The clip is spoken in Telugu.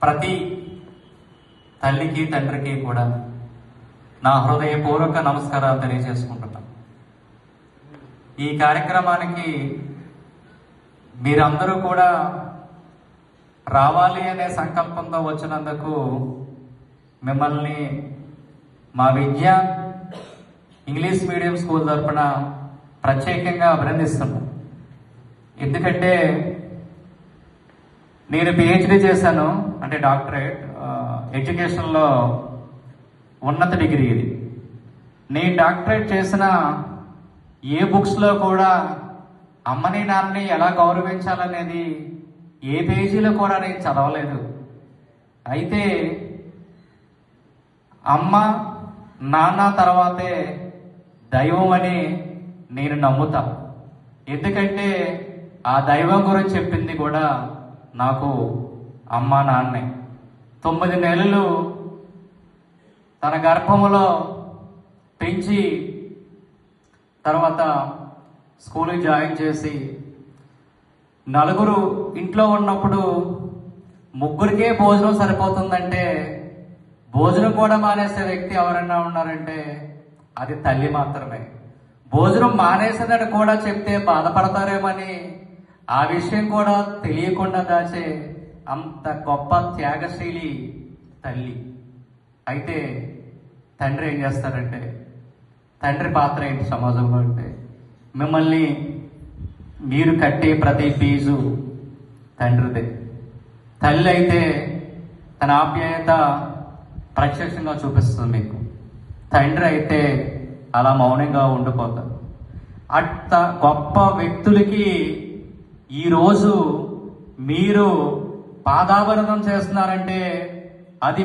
ప్రతి తల్లికి తండ్రికి కూడా నా హృదయపూర్వక నమస్కారాలు తెలియజేసుకుంటున్నాను. ఈ కార్యక్రమానికి మీరందరూ కూడా రావాలి అనే సంకల్పంతో వచ్చినందుకు మిమ్మల్ని మా విద్య ఇంగ్లీష్ మీడియం స్కూల్ తరఫున ప్రత్యేకంగా అభినందిస్తున్నాను. ఎందుకంటే నేను పిహెచ్డి చేశాను, అంటే డాక్టరేట్ ఎడ్యుకేషన్లో ఉన్నత డిగ్రీ ఇది. నేను డాక్టరేట్ చేసిన ఏ బుక్స్లో కూడా అమ్మని నాన్నని ఎలా గౌరవించాలనేది ఏ పేజీలో కూడా నేను చదవలేదు. అయితే అమ్మ నాన్న తర్వాతే దైవం అని నేను నమ్ముతా. ఎందుకంటే ఆ దైవం గురించి చెప్పింది కూడా నాకు అమ్మ నాన్నే. 9 నెలలు తన గర్భములో పెంచి తర్వాత స్కూల్కి జాయిన్ చేసి, నలుగురు ఇంట్లో ఉన్నప్పుడు ముగ్గురికే భోజనం సరిపోతుందంటే భోజనం కూడా మానేసే వ్యక్తి ఎవరన్నా ఉన్నారంటే అది తల్లి మాత్రమే. భోజనం మానేసినట్టు కూడా చెప్తే బాధపడతారేమని ఆ విషయం కూడా తెలియకుండా దాచే అంత గొప్ప త్యాగశీలి తల్లి. అయితే తండ్రి ఏం చేస్తారంటే, తండ్రి పాత్ర ఏంటి సమాజంలో అంటే, మిమ్మల్ని మీరు కట్టే ప్రతి ఫీజు తండ్రిదే. తల్లి అయితే తన ఆప్యాయత ప్రత్యక్షంగా చూపిస్తుంది మీకు. తండ్రి అయితే అలా మౌనంగా ఉండిపోతారు. అంత గొప్ప వ్యక్తులకి ఈరోజు మీరు పాదాభరణం చేస్తున్నారంటే అది